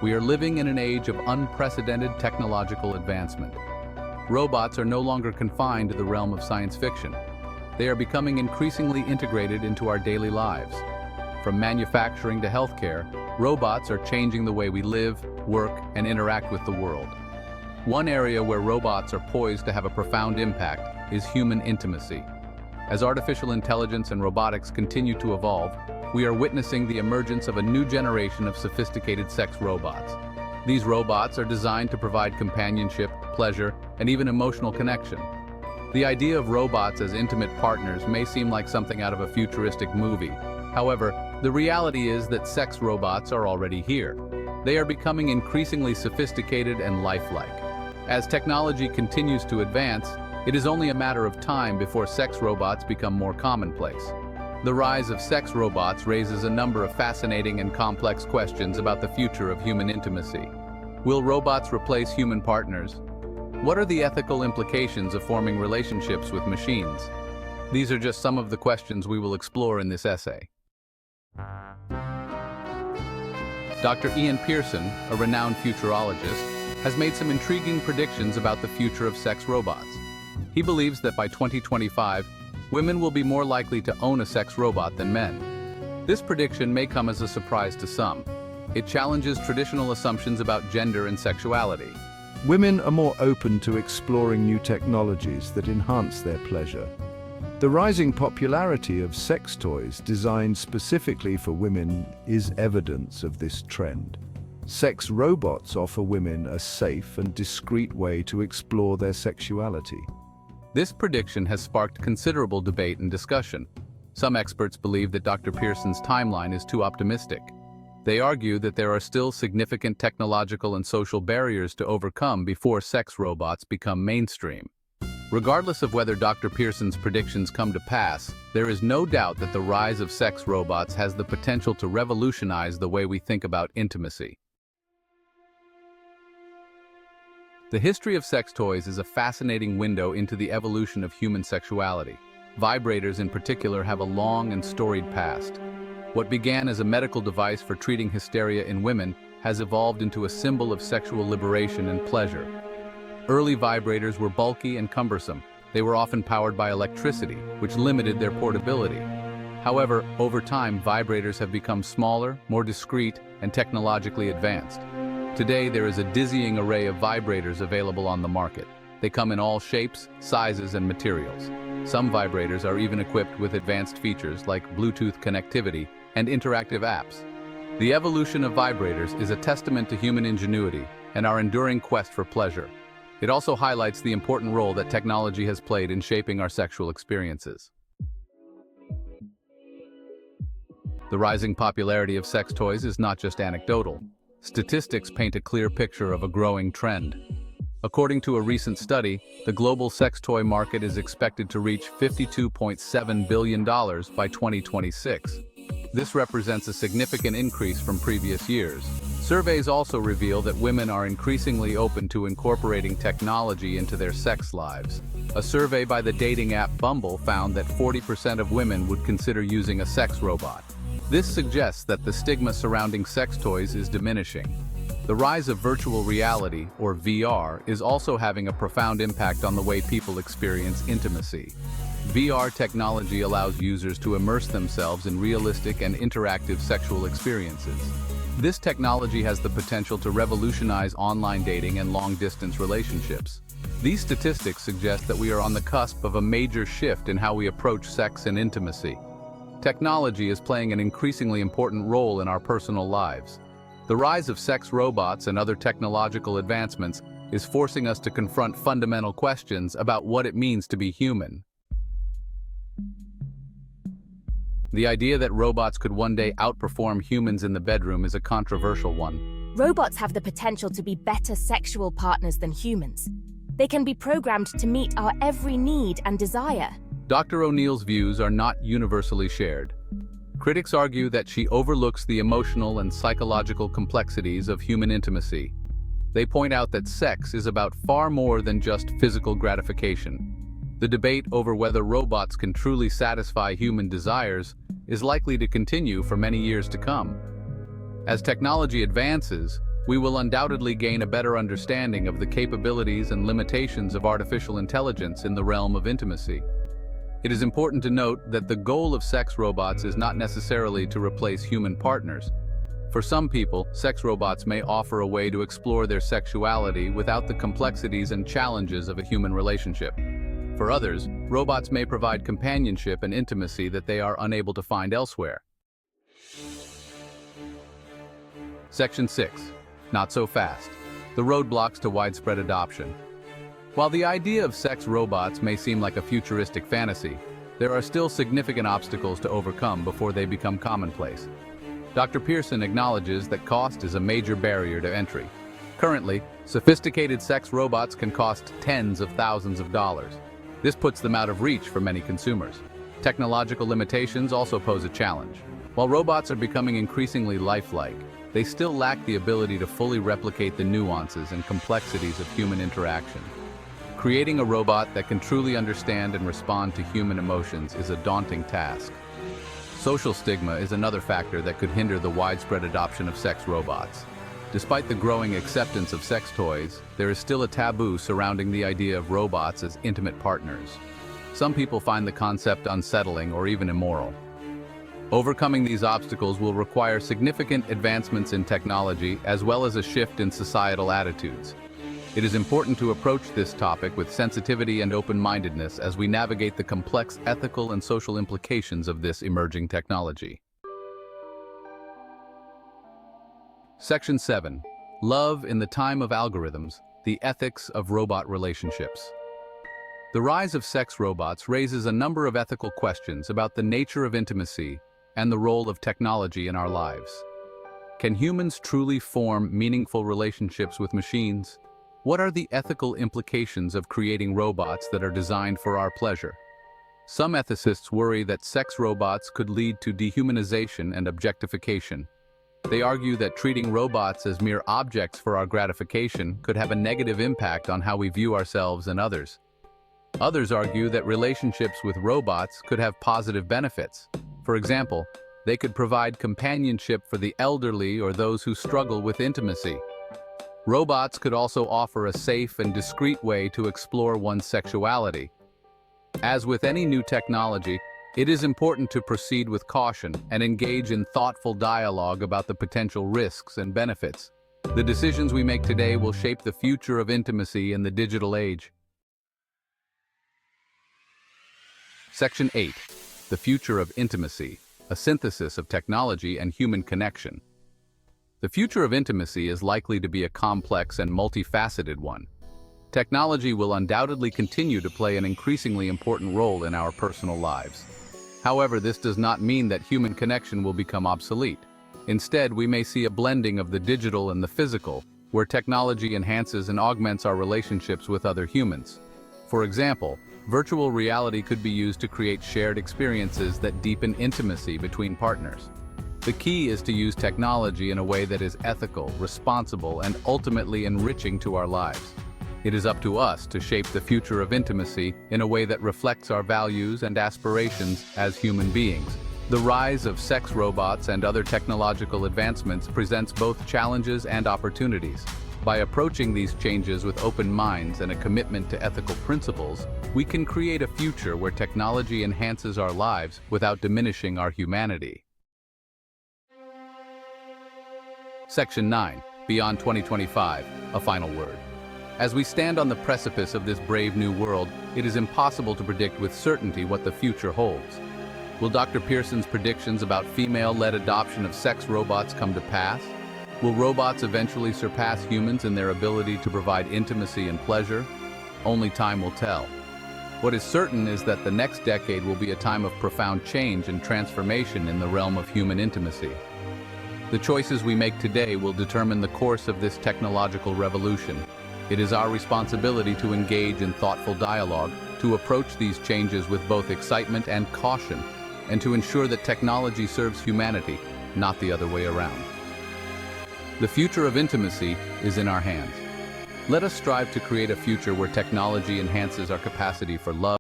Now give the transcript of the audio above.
We are living in an age of unprecedented technological advancement. Robots are no longer confined to the realm of science fiction. They are becoming increasingly integrated into our daily lives. From manufacturing to healthcare, robots are changing the way we live, work, and interact with the world. One area where robots are poised to have a profound impact is human intimacy. As artificial intelligence and robotics continue to evolve, we are witnessing the emergence of a new generation of sophisticated sex robots. These robots are designed to provide companionship, pleasure, and even emotional connection. The idea of robots as intimate partners may seem like something out of a futuristic movie. However, the reality is that sex robots are already here. They are becoming increasingly sophisticated and lifelike. As technology continues to advance, it is only a matter of time before sex robots become more commonplace. The rise of sex robots raises a number of fascinating and complex questions about the future of human intimacy. Will robots replace human partners? What are the ethical implications of forming relationships with machines? These are just some of the questions we will explore in this essay. Dr. Ian Pearson, a renowned futurologist, has made some intriguing predictions about the future of sex robots. He believes that by 2025, women will be more likely to own a sex robot than men. This prediction may come as a surprise to some. It challenges traditional assumptions about gender and sexuality. Women are more open to exploring new technologies that enhance their pleasure. The rising popularity of sex toys designed specifically for women is evidence of this trend. Sex robots offer women a safe and discreet way to explore their sexuality. This prediction has sparked considerable debate and discussion. Some experts believe that Dr. Pearson's timeline is too optimistic. They argue that there are still significant technological and social barriers to overcome before sex robots become mainstream. Regardless of whether Dr. Pearson's predictions come to pass, there is no doubt that the rise of sex robots has the potential to revolutionize the way we think about intimacy. The history of sex toys is a fascinating window into the evolution of human sexuality. Vibrators in particular have a long and storied past. What began as a medical device for treating hysteria in women has evolved into a symbol of sexual liberation and pleasure. Early vibrators were bulky and cumbersome. They were often powered by electricity, which limited their portability. However, over time, vibrators have become smaller, more discreet, and technologically advanced. Today, there is a dizzying array of vibrators available on the market. They come in all shapes, sizes, and materials. Some vibrators are even equipped with advanced features like Bluetooth connectivity and interactive apps. The evolution of vibrators is a testament to human ingenuity and our enduring quest for pleasure. It also highlights the important role that technology has played in shaping our sexual experiences. The rising popularity of sex toys is not just anecdotal. Statistics paint a clear picture of a growing trend. According to a recent study, the global sex toy market is expected to reach $52.7 billion by 2026. This represents a significant increase from previous years. Surveys also reveal that women are increasingly open to incorporating technology into their sex lives. A survey by the dating app Bumble found that 40% of women would consider using a sex robot. This suggests that the stigma surrounding sex toys is diminishing. The rise of virtual reality, or VR, is also having a profound impact on the way people experience intimacy. VR technology allows users to immerse themselves in realistic and interactive sexual experiences. This technology has the potential to revolutionize online dating and long-distance relationships. These statistics suggest that we are on the cusp of a major shift in how we approach sex and intimacy. Technology is playing an increasingly important role in our personal lives. The rise of sex robots and other technological advancements is forcing us to confront fundamental questions about what it means to be human. The idea that robots could one day outperform humans in the bedroom is a controversial one. Robots have the potential to be better sexual partners than humans. They can be programmed to meet our every need and desire. Dr. O'Neill's views are not universally shared. Critics argue that she overlooks the emotional and psychological complexities of human intimacy. They point out that sex is about far more than just physical gratification. The debate over whether robots can truly satisfy human desires is likely to continue for many years to come. As technology advances, we will undoubtedly gain a better understanding of the capabilities and limitations of artificial intelligence in the realm of intimacy. It is important to note that the goal of sex robots is not necessarily to replace human partners. For some people, sex robots may offer a way to explore their sexuality without the complexities and challenges of a human relationship. For others, robots may provide companionship and intimacy that they are unable to find elsewhere. Section 6. Not so fast. The roadblocks to widespread adoption. While the idea of sex robots may seem like a futuristic fantasy, there are still significant obstacles to overcome before they become commonplace. Dr. Pearson acknowledges that cost is a major barrier to entry. Currently, sophisticated sex robots can cost tens of thousands of dollars. This puts them out of reach for many consumers. Technological limitations also pose a challenge. While robots are becoming increasingly lifelike, they still lack the ability to fully replicate the nuances and complexities of human interaction. Creating a robot that can truly understand and respond to human emotions is a daunting task. Social stigma is another factor that could hinder the widespread adoption of sex robots. Despite the growing acceptance of sex toys, there is still a taboo surrounding the idea of robots as intimate partners. Some people find the concept unsettling or even immoral. Overcoming these obstacles will require significant advancements in technology as well as a shift in societal attitudes. It is important to approach this topic with sensitivity and open-mindedness as we navigate the complex ethical and social implications of this emerging technology. Section 7. Love in the Time of Algorithms, the Ethics of Robot Relationships. The rise of sex robots raises a number of ethical questions about the nature of intimacy and the role of technology in our lives. Can humans truly form meaningful relationships with machines? What are the ethical implications of creating robots that are designed for our pleasure? Some ethicists worry that sex robots could lead to dehumanization and objectification. They argue that treating robots as mere objects for our gratification could have a negative impact on how we view ourselves and others. Others argue that relationships with robots could have positive benefits. For example, they could provide companionship for the elderly or those who struggle with intimacy. Robots could also offer a safe and discreet way to explore one's sexuality. As with any new technology, it is important to proceed with caution and engage in thoughtful dialogue about the potential risks and benefits. The decisions we make today will shape the future of intimacy in the digital age. Section 8. The Future of Intimacy, a synthesis of technology and human connection. The future of intimacy is likely to be a complex and multifaceted one. Technology will undoubtedly continue to play an increasingly important role in our personal lives. However, this does not mean that human connection will become obsolete. Instead, we may see a blending of the digital and the physical, where technology enhances and augments our relationships with other humans. For example, virtual reality could be used to create shared experiences that deepen intimacy between partners. The key is to use technology in a way that is ethical, responsible, and ultimately enriching to our lives. It is up to us to shape the future of intimacy in a way that reflects our values and aspirations as human beings. The rise of sex robots and other technological advancements presents both challenges and opportunities. By approaching these changes with open minds and a commitment to ethical principles, we can create a future where technology enhances our lives without diminishing our humanity. Section 9. Beyond 2025, a final word. As we stand on the precipice of this brave new world, it is impossible to predict with certainty what the future holds. Will Dr. Pearson's predictions about female-led adoption of sex robots come to pass? Will robots eventually surpass humans in their ability to provide intimacy and pleasure? Only time will tell. What is certain is that the next decade will be a time of profound change and transformation in the realm of human intimacy. The choices we make today will determine the course of this technological revolution. It is our responsibility to engage in thoughtful dialogue, to approach these changes with both excitement and caution, and to ensure that technology serves humanity, not the other way around. The future of intimacy is in our hands. Let us strive to create a future where technology enhances our capacity for love,